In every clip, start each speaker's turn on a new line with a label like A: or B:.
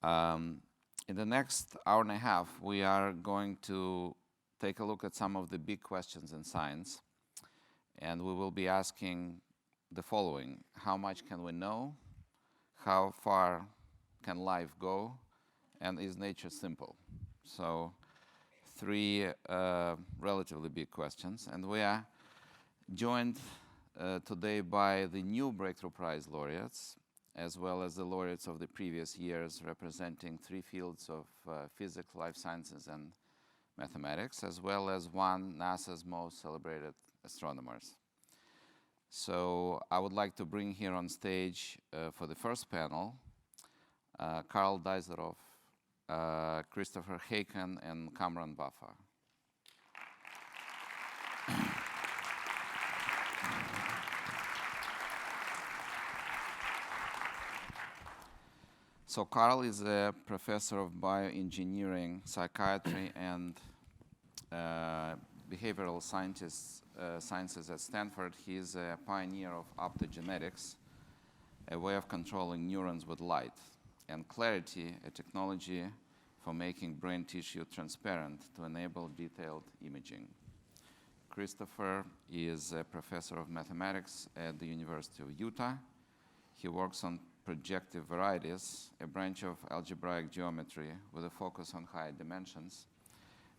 A: In the next hour and a half, we are going to take a look at some of the big questions in science. And we will be asking the following: how much can we know? How far can life go? And is nature simple? So 3 relatively big questions. And we are joined today by the new Breakthrough Prize laureates, as well as the laureates of the previous years, representing 3 fields of physics, life sciences, and mathematics, as well as one NASA's most celebrated astronomers. So I would like to bring here on stage for the first panel Karl Deisseroth, Christopher Hacon, and Cumrun Vafa. So Karl is a professor of bioengineering, psychiatry, and behavioral sciences at Stanford. He is a pioneer of optogenetics, a way of controlling neurons with light, and clarity, a technology for making brain tissue transparent to enable detailed imaging. Christopher is a professor of mathematics at the University of Utah. He works on projective varieties, a branch of algebraic geometry with a focus on higher dimensions.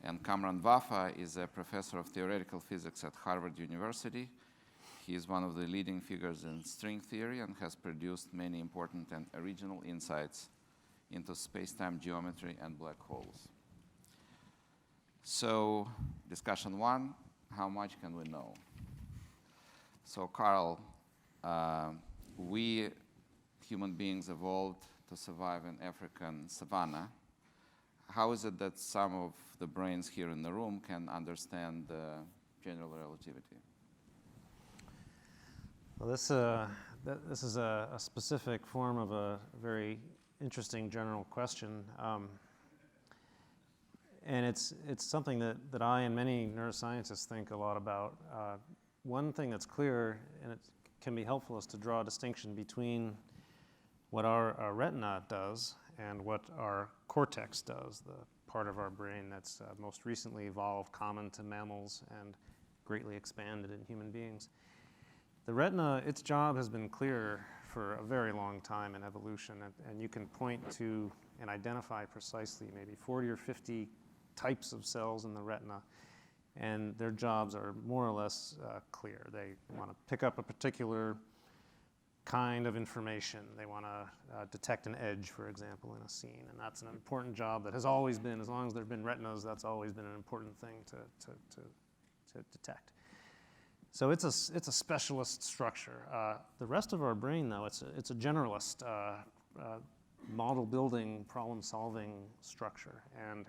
A: And Cumrun Vafa is a professor of theoretical physics at Harvard University. He is one of the leading figures in string theory and has produced many important and original insights into space-time geometry and black holes. So, discussion 1, how much can we know? So, Karl, we human beings evolved to survive in African savannah. How is it that some of the brains here in the room can understand general relativity?
B: Well, this is a specific form of a very interesting general question. And it's something that I and many neuroscientists think a lot about. One thing that's clear, and it can be helpful, is to draw a distinction between what our retina does and what our cortex does, the part of our brain that's most recently evolved, common to mammals, and greatly expanded in human beings. The retina, its job has been clear for a very long time in evolution, and you can point to and identify precisely maybe 40 or 50 types of cells in the retina, and their jobs are more or less clear. They want to pick up a particular kind of information. They want to detect an edge, for example, in a scene, and that's an important job that has always been, as long as there have been retinas, that's always been an important thing to detect. So it's a specialist structure. The rest of our brain, though, it's a generalist model building, problem solving structure, and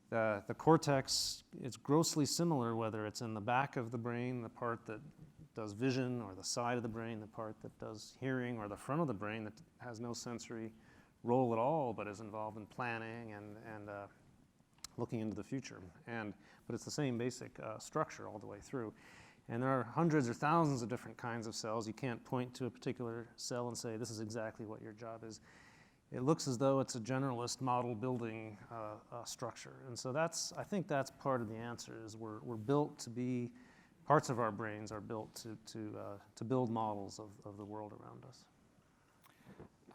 B: the cortex is grossly similar, whether it's in the back of the brain, the part that does vision, or the side of the brain, the part that does hearing, or the front of the brain that has no sensory role at all, but is involved in planning and looking into the future. But it's the same basic structure all the way through. And there are hundreds or thousands of different kinds of cells. You can't point to a particular cell and say, this is exactly what your job is. It looks as though it's a generalist model building structure. And so I think that's part of the answer, is we're built to be, parts of our brains are built to build models of the world around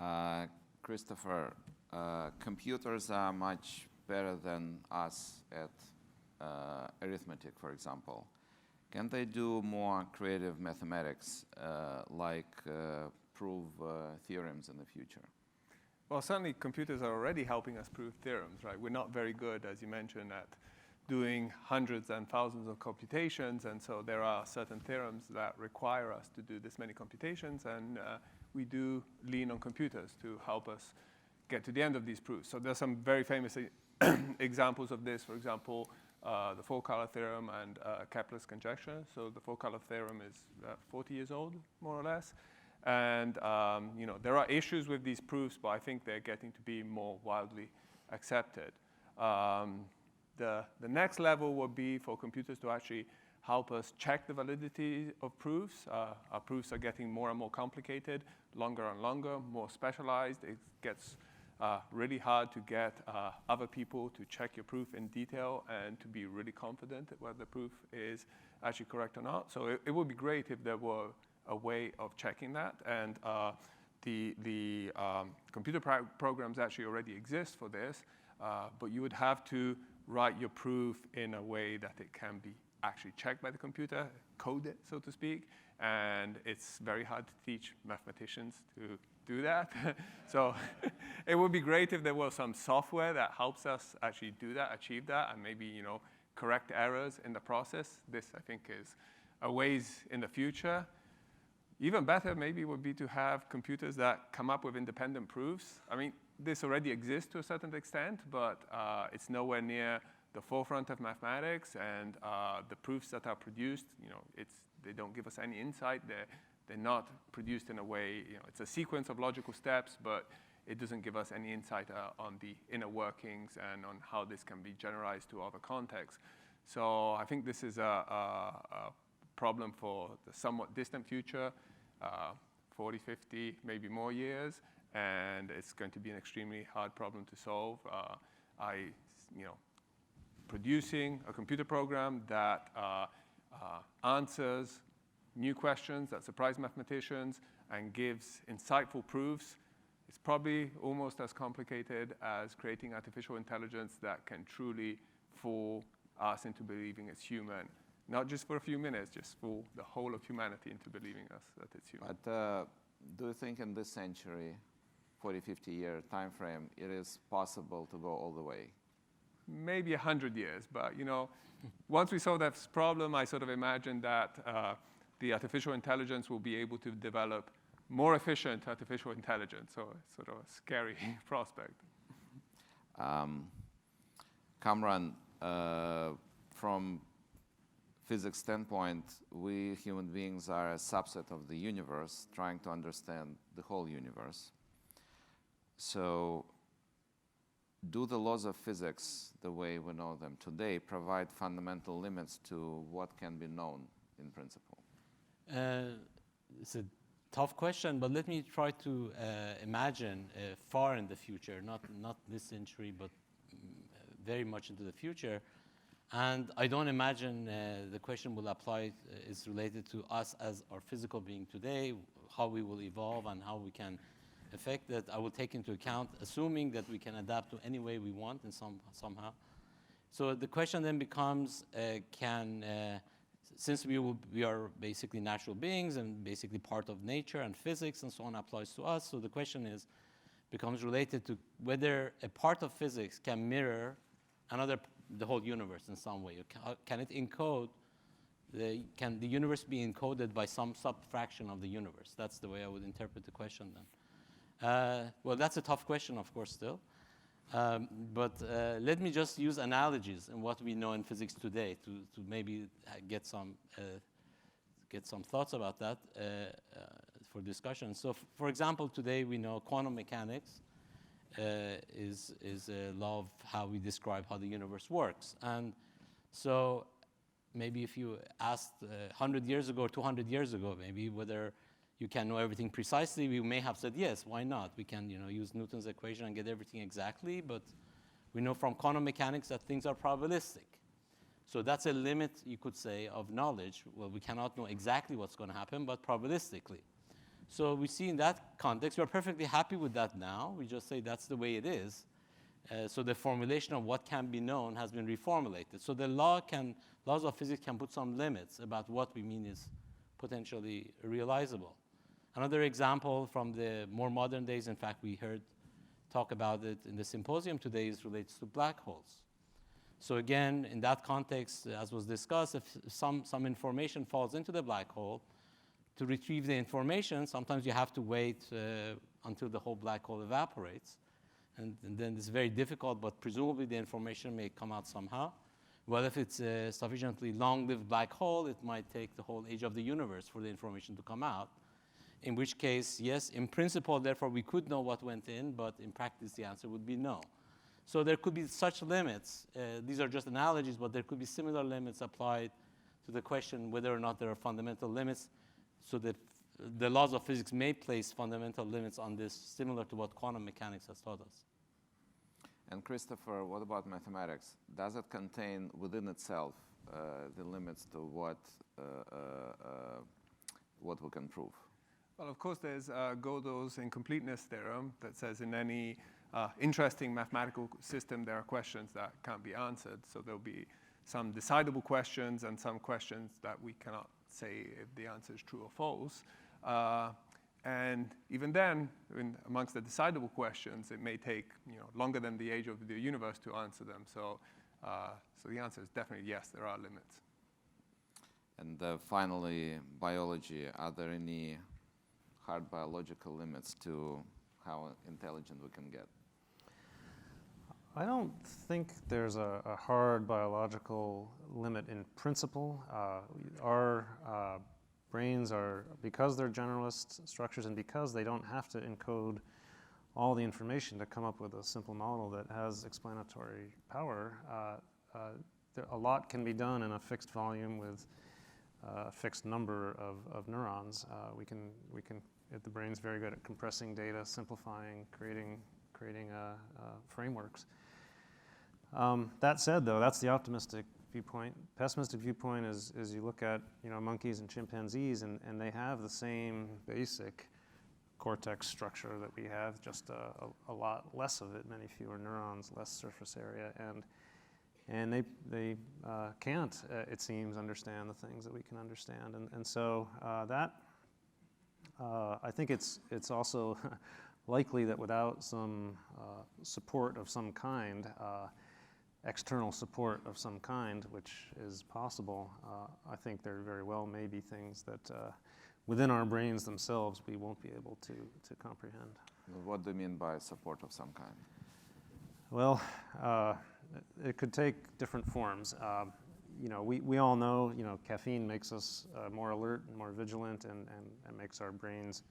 B: us.
A: Christopher, computers are much better than us at arithmetic, for example. Can they do more creative mathematics, like prove theorems in the future?
C: Well, certainly computers are already helping us prove theorems, right? We're not very good, as you mentioned, at doing hundreds and thousands of computations, and so there are certain theorems that require us to do this many computations, and we do lean on computers to help us get to the end of these proofs. So there's some very famous examples of this. For example, the four-color theorem and Kepler's conjecture. So the four-color theorem is 40 years old, more or less. And there are issues with these proofs, but I think they're getting to be more widely accepted. The next level would be for computers to actually help us check the validity of proofs. Our proofs are getting more and more complicated, longer and longer, more specialized. It gets really hard to get other people to check your proof in detail and to be really confident that whether the proof is actually correct or not. So it would be great if there were a way of checking that. And the computer programs actually already exist for this, but you would have to write your proof in a way that it can be actually checked by the computer, code it, so to speak. And it's very hard to teach mathematicians to do that. So it would be great if there was some software that helps us actually do that, achieve that, and maybe, you know, correct errors in the process. This, I think, is a ways in the future. Even better, maybe, would be to have computers that come up with independent proofs. I mean, this already exists to a certain extent, but it's nowhere near the forefront of mathematics. And the proofs that are produced, you know, they don't give us any insight. They're not produced in a way, you know, it's a sequence of logical steps, but it doesn't give us any insight on the inner workings and on how this can be generalized to other contexts. So I think this is a problem for the somewhat distant future, 40, 50, maybe more years, and it's going to be an extremely hard problem to solve. Producing a computer program that answers new questions that surprise mathematicians and gives insightful proofs, it's probably almost as complicated as creating artificial intelligence that can truly fool us into believing it's human. Not just for a few minutes, just fool the whole of humanity into believing us that it's human.
A: But do you think in this century, 40, 50-year time frame, it is possible to go all the way?
C: Maybe 100 years, but, you know, once we solve that problem, I sort of imagine that the artificial intelligence will be able to develop more efficient artificial intelligence. So it's sort of a scary prospect.
A: Cumrun, from physics standpoint, we human beings are a subset of the universe, trying to understand the whole universe. So do the laws of physics, the way we know them today, provide fundamental limits to what can be known in principle?
D: It's a tough question, but let me try to imagine far in the future, not this century, but very much into the future. And I don't imagine the question will apply is related to us as our physical being today, how we will evolve and how we can affect that. I will take into account, assuming that we can adapt to any way we want and somehow. So the question then becomes, since we are basically natural beings and basically part of nature and physics and so on applies to us, so the question becomes related to whether a part of physics can mirror the whole universe in some way. Can it encode, can the universe be encoded by some subfraction of the universe? That's the way I would interpret the question then. Well, that's a tough question, of course, still. But let me just use analogies in what we know in physics today to maybe get some thoughts about that for discussion. So, for example, today we know quantum mechanics is a law of how we describe how the universe works. And so maybe if you asked 100 years ago or 200 years ago, maybe whether you can know everything precisely, we may have said, yes, why not? We can, use Newton's equation and get everything exactly, but we know from quantum mechanics that things are probabilistic. So that's a limit, you could say, of knowledge. Well, we cannot know exactly what's going to happen, but probabilistically. So we see in that context, we're perfectly happy with that now. We just say that's the way it is. So the formulation of what can be known has been reformulated. So the laws of physics can put some limits about what we mean is potentially realizable. Another example from the more modern days, in fact, we heard talk about it in the symposium today, relates to black holes. So again, in that context, as was discussed, if some information falls into the black hole, to retrieve the information, sometimes you have to wait until the whole black hole evaporates. And then it's very difficult, but presumably the information may come out somehow. Well, if it's a sufficiently long-lived black hole, it might take the whole age of the universe for the information to come out. In which case, yes, in principle, therefore, we could know what went in, but in practice, the answer would be no. So there could be such limits. These are just analogies, but there could be similar limits applied to the question whether or not there are fundamental limits. So that the laws of physics may place fundamental limits on this, similar to what quantum mechanics has taught us.
A: And Christopher, what about mathematics? Does it contain within itself the limits to what we can prove?
C: Well, of course, there's Gödel's incompleteness theorem that says in any interesting mathematical system, there are questions that can't be answered. So there'll be some decidable questions and some questions that we cannot say if the answer is true or false. And even then, amongst the decidable questions, it may take longer than the age of the universe to answer them. So the answer is definitely yes, there are limits.
A: And finally, biology. Are there any hard biological limits to how intelligent we can get?
B: I don't think there's a hard biological limit in principle. Our brains are, because they're generalist structures and because they don't have to encode all the information to come up with a simple model that has explanatory power, a lot can be done in a fixed volume with a fixed number of neurons. The brain's very good at compressing data, simplifying, creating frameworks. That said, though, that's the optimistic viewpoint. Pessimistic viewpoint is you look at monkeys and chimpanzees, and they have the same basic cortex structure that we have, just a lot less of it, many fewer neurons, less surface area, and they can't, it seems, understand the things that we can understand, and so I think it's also likely that without some support of some kind, external support of some kind, which is possible, I think there very well may be things that within our brains themselves we won't be able to comprehend.
A: What do you mean by support of some kind?
B: Well, it could take different forms. We all know, caffeine makes us more alert and more vigilant and makes our brains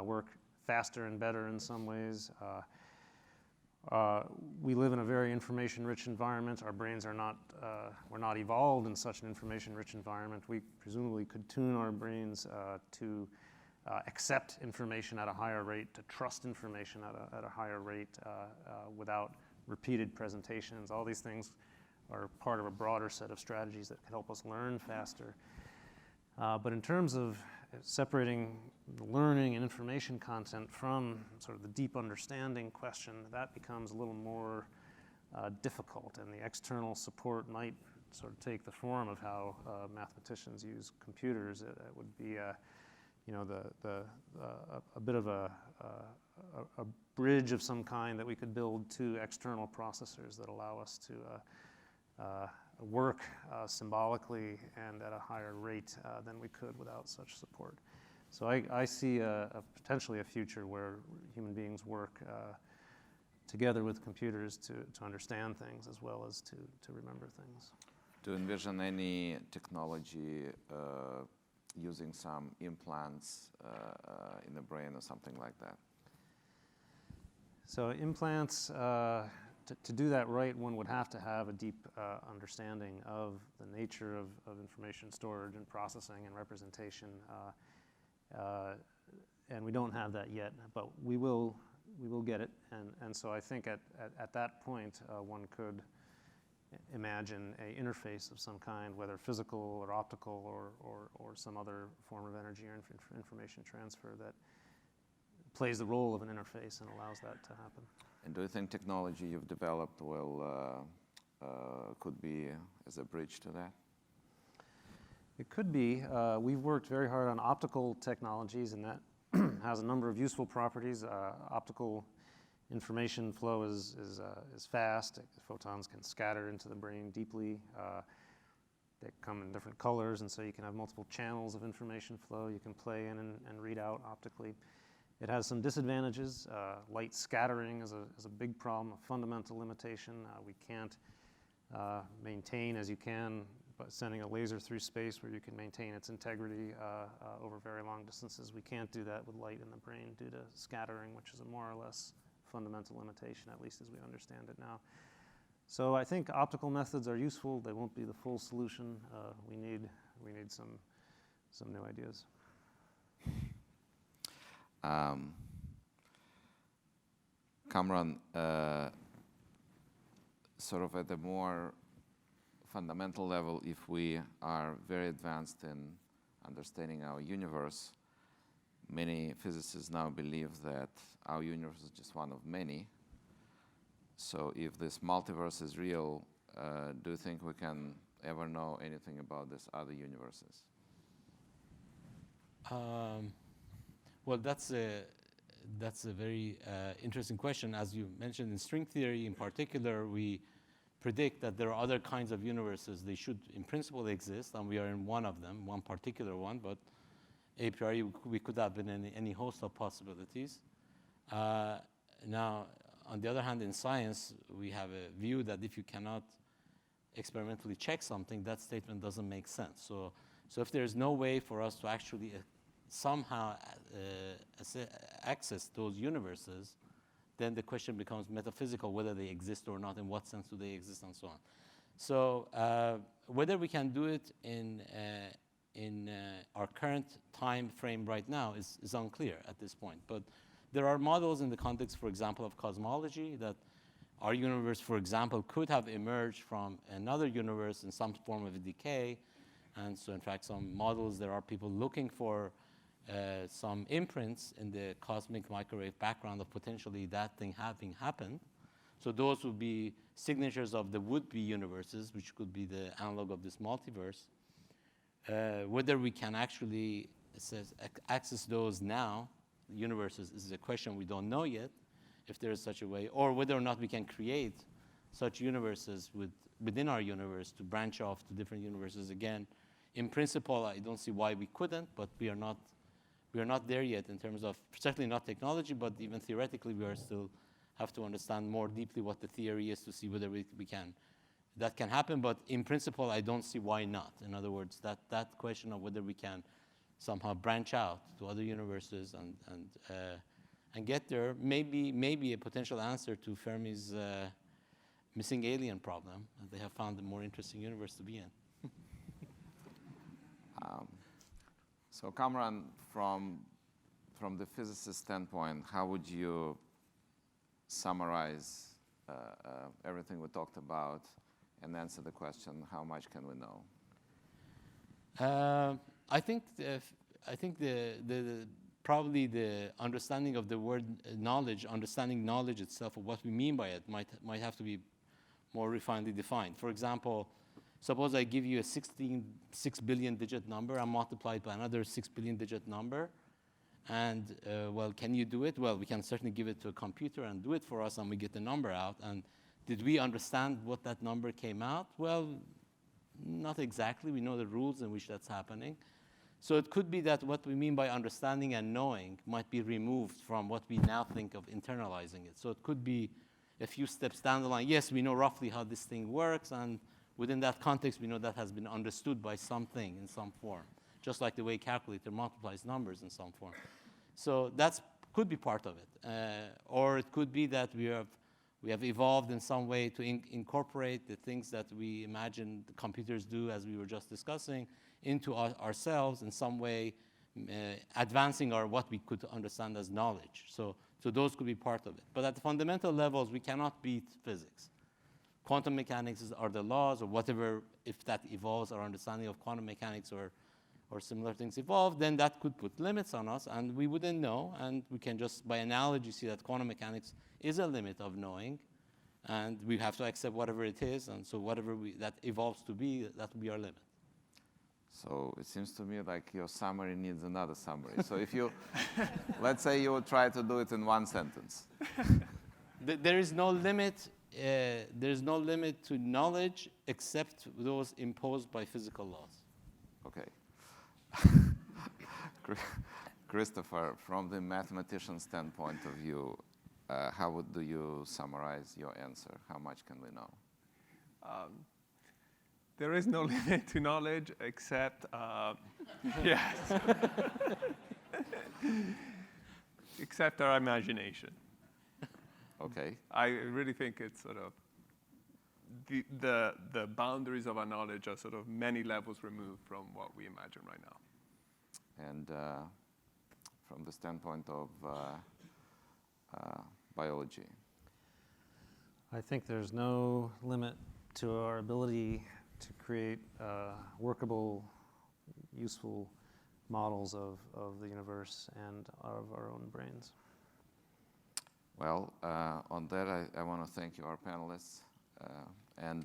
B: work faster and better in some ways. We live in a very information-rich environment. Our brains are not, we're not evolved in such an information-rich environment. We presumably could tune our brains to accept information at a higher rate, to trust information at a higher rate without repeated presentations. All these things are part of a broader set of strategies that can help us learn faster. But in terms of separating learning and information content from sort of the deep understanding question, that becomes a little more difficult, and the external support might sort of take the form of how mathematicians use computers. It would be a bit of a bridge of some kind that we could build to external processors that allow us to work symbolically and at a higher rate than we could without such support. So I see potentially a future where human beings work together with computers to understand things as well as to remember things.
A: Do you envision any technology using some implants in the brain or something like that?
B: So implants, to do that right, one would have to have a deep understanding of the nature of information storage and processing and representation, and we don't have that yet, but we will get it, and so I think at that point one could imagine an interface of some kind, whether physical or optical or some other form of energy or information transfer that plays the role of an interface and allows that to happen.
A: And do you think technology you've developed could be as a bridge to that?
B: It could be. We've worked very hard on optical technologies, and that has a number of useful properties. Optical information flow is fast. Photons can scatter into the brain deeply. They come in different colors, and so you can have multiple channels of information flow you can play in and read out optically. It has some disadvantages. Light scattering is a big problem, a fundamental limitation. We can't maintain, as you can, by sending a laser through space where you can maintain its integrity over very long distances. We can't do that with light in the brain due to scattering, which is a more or less fundamental limitation, at least as we understand it now. So I think optical methods are useful. They won't be the full solution. We need some new ideas.
A: Cumrun, sort of at a more fundamental level, if we are very advanced in understanding our universe, many physicists now believe that our universe is just one of many. So if this multiverse is real, do you think we can ever know anything about these other universes?
D: Well, that's a very interesting question. As you mentioned, in string theory in particular, we predict that there are other kinds of universes. They should, in principle, exist, and we are in one of them, one particular one, but a priori, we could have been in any host of possibilities. Now, on the other hand, in science, we have a view that if you cannot experimentally check something, that statement doesn't make sense. So if there's no way for us to actually somehow access those universes, then the question becomes metaphysical, whether they exist or not, in what sense do they exist, and so on. So whether we can do it in our current time frame right now is unclear at this point. But there are models in the context, for example, of cosmology, that our universe, for example, could have emerged from another universe in some form of decay. And so, in fact, some models, there are people looking for some imprints in the cosmic microwave background of potentially that thing having happened. So those would be signatures of the would-be universes, which could be the analog of this multiverse. Whether we can actually access those now, universes, is a question we don't know yet, if there is such a way, or whether or not we can create such universes within our universe to branch off to different universes. Again, in principle, I don't see why we couldn't, but we are not there yet in terms of, certainly not technology, but even theoretically, we are still have to understand more deeply what the theory is to see whether we can. That can happen, but in principle, I don't see why not. In other words, that question of whether we can somehow branch out to other universes and get there may be a potential answer to Fermi's missing alien problem. They have found a more interesting universe to be in.
A: So Cumrun, from the physicist standpoint, how would you summarize everything we talked about and answer the question, how much can we know?
D: I think probably the understanding of the word knowledge, understanding knowledge itself, or what we mean by it, might have to be more refinedly defined. For example, suppose I give you a 6 billion digit number and multiply it by another 6 billion digit number. And, well, can you do it? Well, we can certainly give it to a computer and do it for us, and we get the number out. And did we understand what that number came out? Well, not exactly. We know the rules in which that's happening. So it could be that what we mean by understanding and knowing might be removed from what we now think of internalizing it. So it could be a few steps down the line. Yes, we know roughly how this thing works, and within that context, we know that has been understood by something in some form, just like the way a calculator multiplies numbers in some form. So that could be part of it. Or it could be that we have evolved in some way to incorporate the things that we imagine the computers do, as we were just discussing, into ourselves in some way, advancing what we could understand as knowledge. So those could be part of it. But at the fundamental levels, we cannot beat physics. Quantum mechanics are the laws, or whatever. If that evolves, our understanding of quantum mechanics or similar things evolve, then that could put limits on us, and we wouldn't know. And we can just, by analogy, see that quantum mechanics is a limit of knowing, and we have to accept whatever it is. And so whatever that evolves to be, that will be our limit.
A: So it seems to me like your summary needs another summary. So if you, let's say you would try to do it in one sentence.
D: There is no limit. There's no limit to knowledge except those imposed by physical laws.
A: Okay. Christopher, from the mathematician standpoint of view, how do you summarize your answer? How much can we know?
C: There is no limit to knowledge except, yes, except our imagination.
A: Okay.
C: I really think it's sort of the boundaries of our knowledge are sort of many levels removed from what we imagine right now.
A: And from the standpoint of biology?
B: I think there's no limit to our ability to create workable, useful models of the universe and of our own brains.
A: Well, on that, I want to thank you, our panelists, and